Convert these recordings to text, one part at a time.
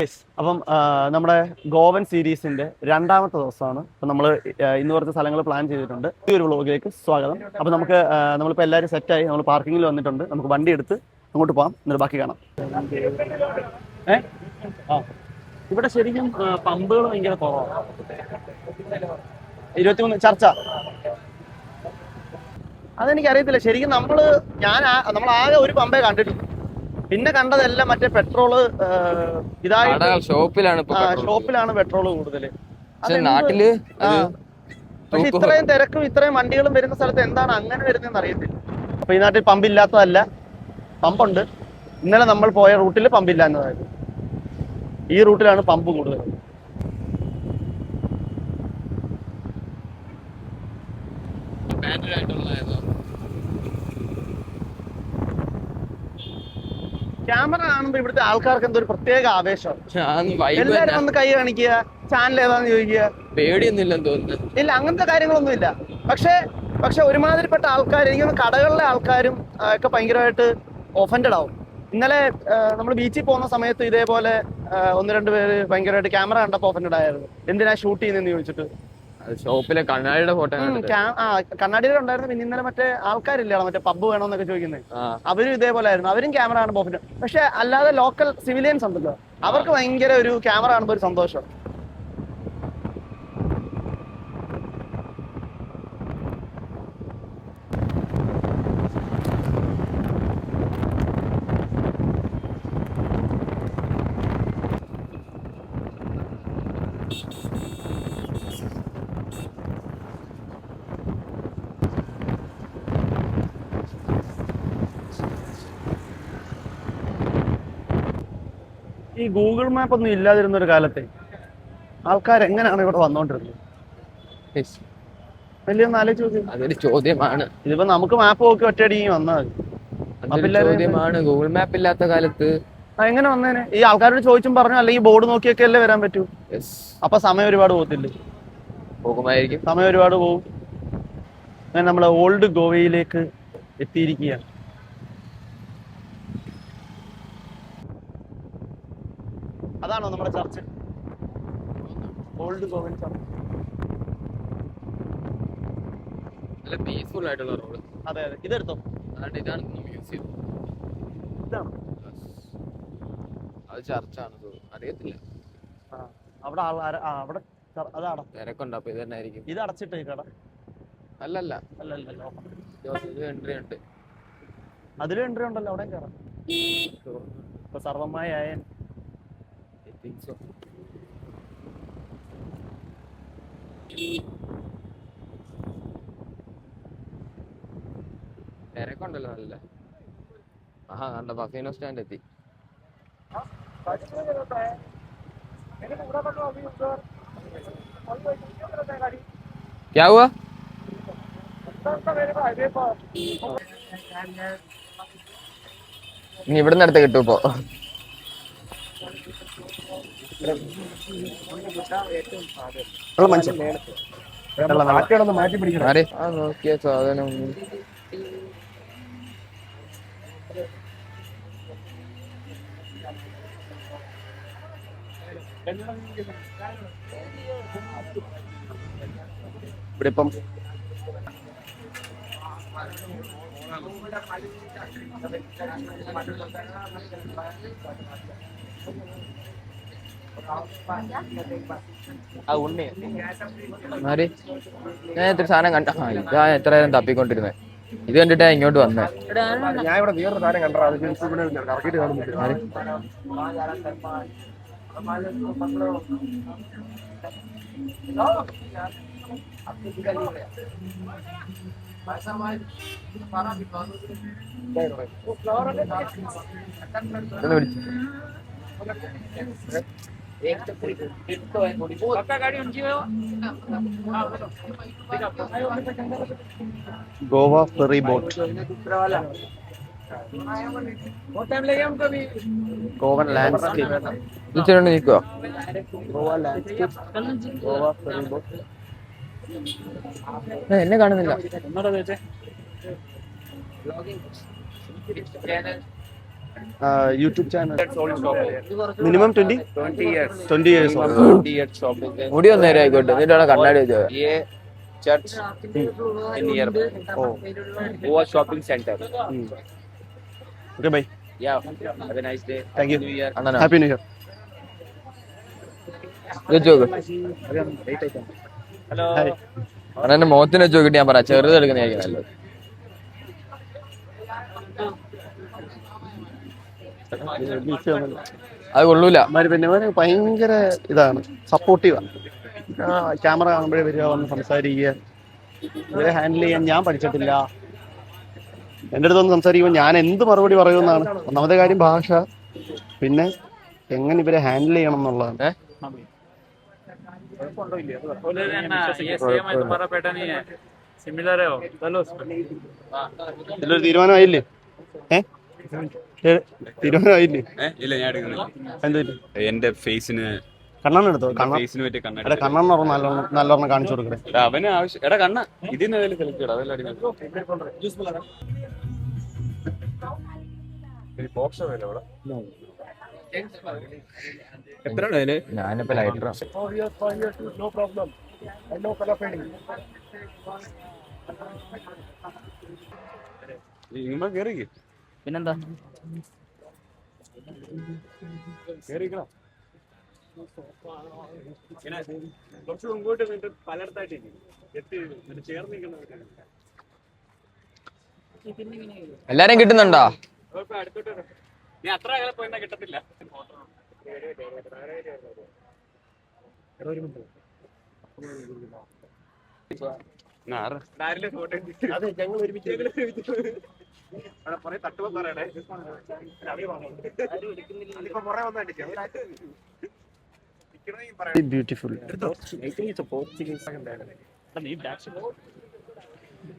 അപ്പം നമ്മുടെ ഗോവൻ സീരീസിന്റെ രണ്ടാമത്തെ ദിവസമാണ്. അപ്പം നമ്മൾ ഇന്ന് കുറച്ച് സ്ഥലങ്ങൾ പ്ലാൻ ചെയ്തിട്ടുണ്ട്. ഈ ഒരു വ്ളോഗിലേക്ക് സ്വാഗതം. അപ്പം നമുക്ക് നമ്മളിപ്പോൾ എല്ലാവരും സെറ്റായി നമ്മൾ പാർക്കിങ്ങിൽ വന്നിട്ടുണ്ട്. നമുക്ക് വണ്ടി എടുത്ത് അങ്ങോട്ട് പോകാം, എന്നിട്ട് ബാക്കി കാണാം. ഇവിടെ ശരിക്കും പമ്പുകൾ ഭയങ്കര കുറവാണ്. 23 ചർച്ച അതെനിക്കറിയത്തില്ല ശരിക്കും. നമ്മൾ ആകെ ഒരു പമ്പേ കണ്ടിട്ടുണ്ട്. പിന്നെ കണ്ടതെല്ലാം മറ്റേ പെട്രോള് ഇതായിട്ട് ഷോപ്പിലാണ് പെട്രോള് കൂടുതല്. നാട്ടില് പക്ഷെ ഇത്രയും തിരക്കും ഇത്രയും വണ്ടികളും വരുന്ന സ്ഥലത്ത് എന്താണ് അങ്ങനെ വരുന്നതെന്ന് അറിയത്തില്ല. അപ്പൊ ഈ നാട്ടിൽ പമ്പില്ലാത്തതല്ല, പമ്പുണ്ട്. ഇന്നലെ നമ്മൾ പോയ റൂട്ടിൽ പമ്പില്ല എന്നതായിരുന്നു. ഈ റൂട്ടിലാണ് പമ്പ് കൂടുതൽ. ക്യാമറ കാണുമ്പോ ഇവിടുത്തെ ആൾക്കാർക്ക് എന്തോ ഒരു പ്രത്യേക ആവേശം. എല്ലാരും വന്ന് കൈ കാണിക്കുക, ചാനൽ ഏതാന്ന് ചോദിക്കുക. പേടിയൊന്നുമില്ലെന്ന് തോന്നുന്നു. ഇല്ല, അങ്ങനത്തെ കാര്യങ്ങളൊന്നും ഇല്ല. പക്ഷെ ഒരുമാതിരിപ്പെട്ട ആൾക്കാർ, എനിക്ക് കടകളിലെ ആൾക്കാരും ഒക്കെ ഭയങ്കരമായിട്ട് ഒഫൻഡഡ് ആവും. ഇന്നലെ നമ്മൾ ബീച്ചിൽ പോകുന്ന സമയത്ത് ഇതേപോലെ 1-2 പേര് ഭയങ്കരമായിട്ട് ക്യാമറ കണ്ടപ്പോ ഒഫൻഡഡ് ആയിരുന്നു. എന്തിനാ ഷൂട്ട് ചെയ്യുന്നതെന്ന് ചോദിച്ചിട്ട്. ഷോപ്പിലെ കണ്ണാടിയുടെ ഫോട്ടോ കണ്ണാടിയുടെ ഉണ്ടായിരുന്നു. പിന്നെ ഇന്നലെ മറ്റേ ആൾക്കാരില്ല മറ്റേ പബ്ബ് വേണമെന്നൊക്കെ ചോദിക്കുന്നത്, അവരും ഇതേപോലെ ആയിരുന്നു. അവരും ക്യാമറ കാണുമ്പോൾ ഒഫൻഡ്. പക്ഷെ അല്ലാതെ ലോക്കൽ സിവിലിയൻസ് ഉണ്ടല്ലോ, അവർക്ക് ഭയങ്കര ഒരു ക്യാമറ കാണുമ്പോൾ ഒരു സന്തോഷം. ഈ ഗൂഗിൾ മാപ്പ് ഒന്നും ഇല്ലാതിരുന്ന ഒരു കാലത്തെ ആൾക്കാർ എങ്ങനെയാണ് ഇവിടെ വന്നോണ്ടിരുന്നത്? വലിയൊന്ന് ആലോചിച്ച് അതൊരു ചോദ്യമാണ്. ഇതിപ്പോ നമുക്ക് മാപ്പ് നോക്കി ഒറ്റയടിക്ക് വന്നാൽ ചോദ്യമാണ്. ഗൂഗിൾ മാപ്പ് ഇല്ലാത്ത കാലത്ത് എങ്ങനെ വന്നേനെ? ഈ ആൾക്കാരോട് ചോദിച്ചും പറഞ്ഞു, അല്ലെങ്കിൽ ബോർഡ് നോക്കിയൊക്കെ അല്ലേ വരാൻ പറ്റൂ. അപ്പൊ സമയം ഒരുപാട് പോകത്തില്ലേ? പോകുമായിരിക്കും, സമയം ഒരുപാട് പോകും. അങ്ങനെ നമ്മള് ഓൾഡ് ഗോവയിലേക്ക് എത്തിയിരിക്കുകയാണ്. അതാണോ നമ്മുടെ ചർച്ച്? Old Goan church. നല്ല പീസ്ഫുൾ ആയിട്ടുള്ള റോഡ്. അതെ അതെ, ഇതെടുത്തോ. ഇതാണ് മ്യൂസിയം. ഇതാണ് അത് ചർച്ചാണ്, അറിയത്തില്ല. അവിടെ അവിടെ അതാണോ തിരക്കുണ്ട്? അപ്പൊ ഇത് തന്നെ ആയിരിക്കും. ഇത് അടച്ചിട്ട് കട അല്ലല്ല, എൻട്രി ഉണ്ട്. അതിലും എൻട്രി ഉണ്ടല്ലോ, അവിടെ കയറാം. ഇപ്പൊ സർവമായ തിരക്കുണ്ടല്ലോ നല്ല. കണ്ട ബഫേനോ സ്റ്റാൻഡ് എത്തി. क्या हुआ? ഇനി ഇവിടുന്ന് അടുത്ത് കിട്ടും. ഇപ്പോ നോക്കിയ സാധനം ഇവിടെ ഇപ്പം ഞാൻ എത്ര സാധനം കണ്ട. ഇതാ എത്ര നേരം തപ്പിക്കൊണ്ടിരുന്നത്. ഇത് കണ്ടിട്ടാ ഇങ്ങോട്ട് വന്നേ. ഞാൻ ഇവിടെ വേറൊരു സാധനം കണ്ടോ. Goa ferry boat. Goan landscape നിൽക്കുക. Goa landscape, Goa ferry boat. എന്നെ കാണുന്നില്ല. YouTube channel. That's all shop. Minimum 20? 20 years. 20 years Minimum old. 20 years shop is there. മുടി ഒന്ന് നേരെ ആയിക്കോട്ടെ എന്നിട്ടാണ് കണ്ണാടി വെച്ചത്. ये church in nearby. Oh. Goa shopping center. Okay, bye. Yeah. Have a nice day. Thank you. New Year. അണ്ണനാ Happy New Year. വെച്ച് നോക്ക്. Hello. Hi. അണ്ണന്റെ മുഖത്തിന് വെച്ച് നോക്കിട്ട് ഞാൻ പറയാം ചെറുത് എടുക്കുന്നതായിരിക്കും നല്ലത്. അത് കൊള്ളൂല. പിന്നെ ഭയങ്കര ഇതാണ്, സപ്പോർട്ടീവാണ്. ക്യാമറ കാണുമ്പോഴേ വരിക, വന്ന് സംസാരിക്കുക. ഇവരെ ഹാൻഡിൽ ചെയ്യാൻ ഞാൻ പഠിച്ചിട്ടില്ല. എൻ്റെ അടുത്ത് വന്ന് സംസാരിക്കുമ്പോൾ ഞാൻ എന്ത് മറുപടി പറയുമെന്നാണ് ഒന്നാമത്തെ കാര്യം, ഭാഷ. പിന്നെ എങ്ങനെ ഇവരെ ഹാൻഡിൽ ചെയ്യണം എന്നുള്ളതാണ്. ഇതിലൊരു തീരുമാനമായില്ലേ? തീരുമാനമായില്ലേ? ഇല്ല, ഞാൻ എടുക്കുന്നില്ല. എന്ത് എന്റെ ഫേസിന് കണ്ണെടുത്തോ? ഫേസിന് പറ്റിയ കണ്ണട. കണ്ണെന്ന് പറഞ്ഞാൽ നല്ലോണം കാണിച്ചു കൊടുക്കണേ. അവന് ആവശ്യം. എടാ കണ്ണ ഇതിന് കളിക്കട, അതെല്ലാം അടിമ. ഞാനിപ്പോ ലൈറ്റർ ഇങ്ങ കേറിക്ക്. പിന്നെന്താ? കേറിക്കണം. കുറച്ച് മുമ്പോട്ട് നിന്നിട്ട് പലയിടത്തായിട്ട് ചേർന്നിരിക്കണം. എല്ലാരും കിട്ടുന്നുണ്ടോ? അടുത്തോട്ട് നീ അത്ര അകലെ പോയിട്ടാ കിട്ടത്തില്ല. ബ്യൂട്ടിഫുൾ.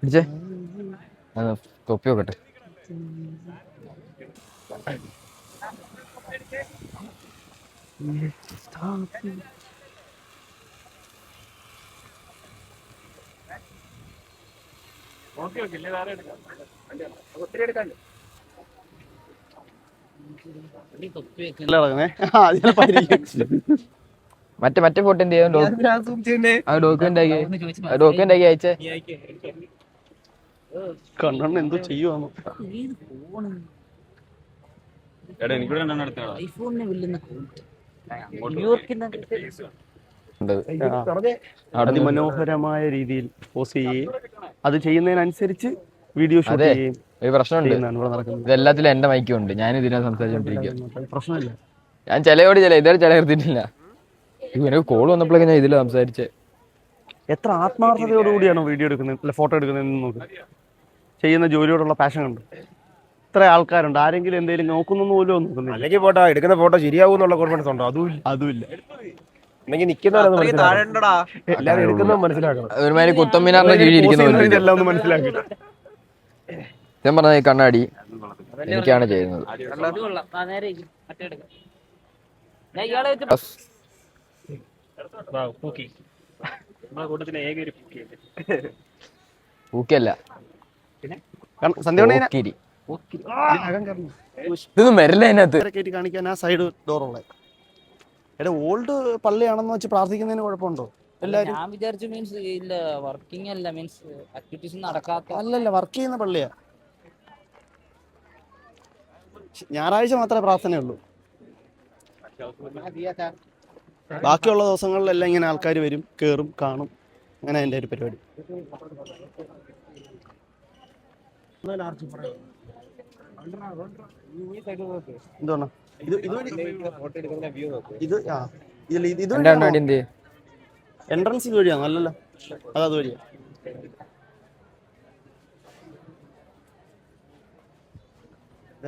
പിടിച്ചേ തൊപ്പി നോക്കട്ടെ. മറ്റേ ഫോട്ടോ എന്ത് ചെയ്യാൻ? ഡോക്യുമെന്റ് ആക്കി അയച്ചേ. കണ്ണെണ്ണ എന്തോ ചെയ്യുവാണോ? എടാ എനിക്കൂടെ രണ്ടെണ്ണം എടുത്തോ. അതിമനോഹരമായ രീതിയിൽ പോസ് ചെയ്യുകയും അത് ചെയ്യുന്നതിനനുസരിച്ച് വീഡിയോ ഷൂട്ട് അതെ, ചെയ്യുകയും ഒരു പ്രശ്നമുണ്ട്. ചെയ്യുന്നതാണ് ഇവിടെ നടക്കുന്നത്. ഇതെല്ലാത്തിലും എന്റെ മൈക്കും ഉണ്ട്. ഞാൻ ഇതിനെ സംസാരിച്ചോണ്ടിരിക്കുക. പ്രശ്നമില്ല. ഞാൻ ചിലയോട് ഇതുവരെ ചില നിർത്തിയിട്ടില്ല. എനിക്ക് കോള് വന്നപ്പോഴേക്കും ഞാൻ ഇതില് സംസാരിച്ചേ. എത്ര ആത്മാർത്ഥതയോടുകൂടിയാണോ വീഡിയോ എടുക്കുന്നത്, അല്ല ഫോട്ടോ എടുക്കുന്നതെന്ന് നോക്ക്. ചെയ്യുന്ന ജോലിയോടുള്ള പാഷൻ ഉണ്ട്. ഇത്ര ആൾക്കാരുണ്ട്, ആരെങ്കിലും എന്തെങ്കിലും നോക്കുന്നു പോലും നോക്കുന്നില്ല. അല്ലെങ്കിൽ ഫോട്ടോ എടുക്കുന്ന ഫോട്ടോ ശരിയാവും എന്നുള്ള കോൺഫിഡൻസ് ഉണ്ടോ? അതുമില്ല. അല്ലെങ്കിൽ നിൽക്കുന്ന എല്ലാവരും എടുക്കുന്നത് മനസ്സിലാക്കണം. ഒരുമാതിരി കുത്തമ്മിനാറിന്റെ കീഴിൽ ഇരിക്കുന്ന ഇതെല്ലാം ഒന്ന് മനസ്സിലാക്കി. ഞാൻ പറഞ്ഞ ഈ കണ്ണാടി എനിക്കാണ് ചെയ്യുന്നത്. പൂക്കല്ല, പൂക്കിരി. ഇതൊന്നും വരില്ല അതിനകത്ത്. കയറ്റി കാണിക്കാൻ ആ സൈഡ് ഡോറുള്ള. എടാ ഓൾഡ് പള്ളിയാണെന്ന് വെച്ച് പ്രാർത്ഥിക്കുന്നതിന് കുഴപ്പമുണ്ടോ? എല്ലാരും ഞാൻ വിചാരിച്ചു മീൻസ് ഇല്ല വർക്കിംഗ് അല്ല, മീൻസ് ആക്ടിവിറ്റീസ് നടക്കാത്ത. അല്ലല്ല, വർക്ക് ചെയ്യുന്ന പള്ളിയാ. ഞായറാഴ്ച മാത്രമേ പ്രാർത്ഥനയുള്ളൂ. ബാക്കിയുള്ള ദിവസങ്ങളിലെല്ലാം ഇങ്ങനെ ആൾക്കാർ വരും, കയറും, കാണും. അങ്ങനെ എൻ്റെ ഒരു പരിപാടി. എന്താണ് ഇത് എൻട്രൻസ് ഇത് വഴിയാ? നല്ലല്ലോ, അത് വഴിയാ.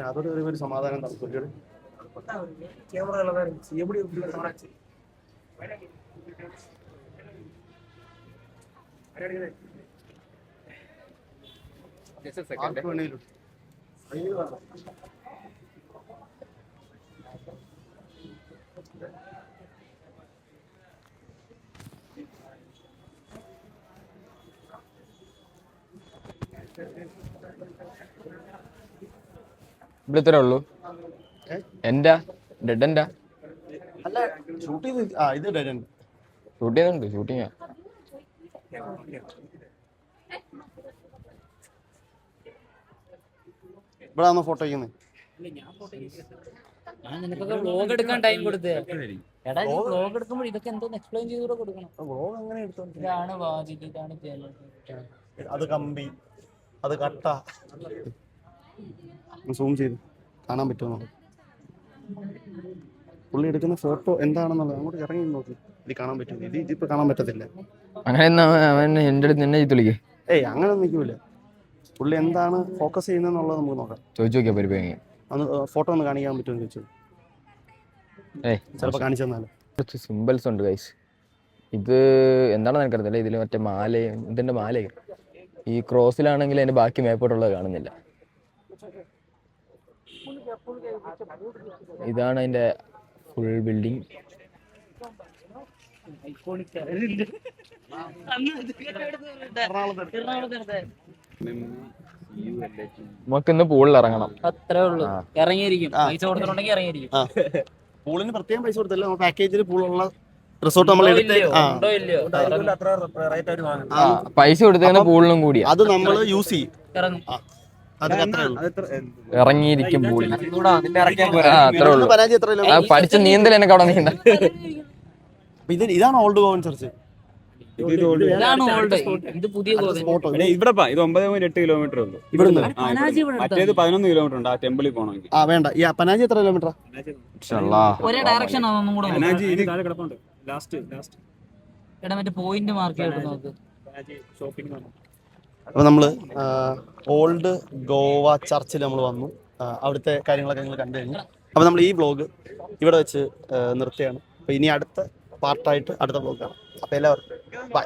അതോടെ ഒരു സമാധാനം താല്പര്യം. ഇവിടെ ഇത്രേ ഉള്ളൂ. എൻ്റെ ഡെഡ് എൻ്റെ അല്ല ഷൂട്ട് ചെയ്ത് ഇത് ഡെഡ് എൻഡ്. ഷൂട്ട് ചെയ്യുന്നുണ്ട്, ഷൂട്ടിങ്ങാ. ഇവിടെ ആണോ ഫോട്ടോ ചെയ്യുന്നത്? ഞാൻ നിനക്കൊക്കെ വ്ലോഗ് എടുക്കാൻ ടൈം കൊടുത്തേ. എടാ നീ വ്ലോഗ് എടുക്കുമ്പോൾ ഇതൊക്കെ എന്തോന്ന് എക്സ്പ്ലെയിൻ ചെയ്തുകൂടെ കൊടുക്കണം. വ്ളോഗ് അങ്ങനെ എടുത്തോണ്ട് ഇതാണ് വാതിൽ, ഇതാണ് ജനൽ. അത് കമ്പി, അത് കട്ട. സൂം ചെയ്ത് കാണാൻ പറ്റുമോ? പുള്ളി എടുക്കുന്ന ഫോട്ടോ എന്താണെന്നുള്ളത് അങ്ങോട്ട് ഇറങ്ങി നോക്കി ഇത് കാണാൻ പറ്റും. ഇതിപ്പോ കാണാൻ പറ്റത്തില്ല. അങ്ങനെ അവൻ എൻ്റെ അടുത്ത് നിന്നെ ചീത്ത ഏയ് അങ്ങനെ നിൽക്കൂല. പുള്ളി എന്താണ് ഫോക്കസ് ചെയ്യുന്നതെന്നുള്ളത് നമുക്ക് നോക്കാം. ചോദിച്ചു നോക്കിയാ പരിപാടി. അന്ന് ഫോട്ടോ ഒന്ന് കാണിക്കാൻ പറ്റുമെന്ന് ചോദിച്ചു. ചിലപ്പോൾ കാണിച്ചു തന്നാലും. കുറച്ച് സിമ്പിൾസ് ഉണ്ട് ഗൈസ്. ഇത് എന്താണെന്ന് എനിക്കറിയത്തില്ല. ഇതിൽ മറ്റേ മാലയും ഇതിൻ്റെ മാലയും ഈ ക്രോസിലാണെങ്കിൽ അതിൻ്റെ ബാക്കി മേപ്പോട്ടുള്ളത് കാണുന്നില്ല. ഇതാണ് അതിൻ്റെ ഫുൾ ബിൽഡിങ്. നമുക്കിന്ന് പൂളിൽ ഇറങ്ങണം. അത്രേ ഉള്ളൂ. ഇറങ്ങിയിരിക്കും. പൈസ കൊടുത്തിട്ടുണ്ടെങ്കിൽ ഇറങ്ങിയിരിക്കും. പൂളിന് പ്രത്യേകം പൈസ കൊടുത്തില്ല. പാക്കേജിൽ പൂളുള്ള റിസോർട്ട് നമ്മൾ എടുത്ത് ഉണ്ടോ ഇല്ലയോ പൈസ കൊടുത്തതിന് പൂളിനും കൂടിയാ. അത് നമ്മൾ യൂസ് ചെയ്യും. ഇറങ്ങും. അത് അത്രേ ഉള്ളൂ. ഇറങ്ങിയിരിക്കും പൂളിൽ. അത്രേ ഉള്ളൂ. പരാജയം എത്രയല്ലോ. പഠിച്ച നീന്തൽ എനിക്ക് അവിടെ നീന്ത. ഇതാണ് ഓൾഡ് ഗോവൻ ചർച്ച്. ഇതാണ് ഓൾഡ്. ഇത് പുതിയ ഗോവൻ. ഫോട്ടോ ഇവിടെ ഇത് 9.8 കിലോമീറ്റർ ഉള്ളൂ ഇവിടുന്ന്. പനാജി ഇവിടെ മറ്റേത് 11 കിലോമീറ്റർ ഉണ്ട് ആ ടെമ്പിളിൽ പോകണമെങ്കിൽ. വേണ്ട. ഈ പനാജി എത്ര കിലോമീറ്റർ? ഒരേ ഡയറക്ഷൻ ആണെന്നും കൂടെ നോക്കാം. പനാജി ഇത് കിടപ്പുണ്ട്. ലാസ്റ്റ് എടാ മറ്റേ പോയിന്റ് മാർക്ക് ചെയ്തിട്ട് നോക്ക്. ഷോപ്പിംഗ്. അപ്പോൾ നമ്മൾ ഓൾഡ് ഗോവ ചർച്ചിൽ നമ്മൾ വന്നു. അവിടുത്തെ കാര്യങ്ങളൊക്കെ നിങ്ങൾ കണ്ടു കഴിഞ്ഞു. അപ്പോൾ നമ്മൾ ഈ വ്ളോഗ് ഇവിടെ വെച്ച് നിർത്തുകയാണ്. അപ്പോൾ ഇനി അടുത്ത പാർട്ടായിട്ട് അടുത്ത വ്ളോഗ് കാണാം. അപ്പോൾ എല്ലാവർക്കും ബൈ.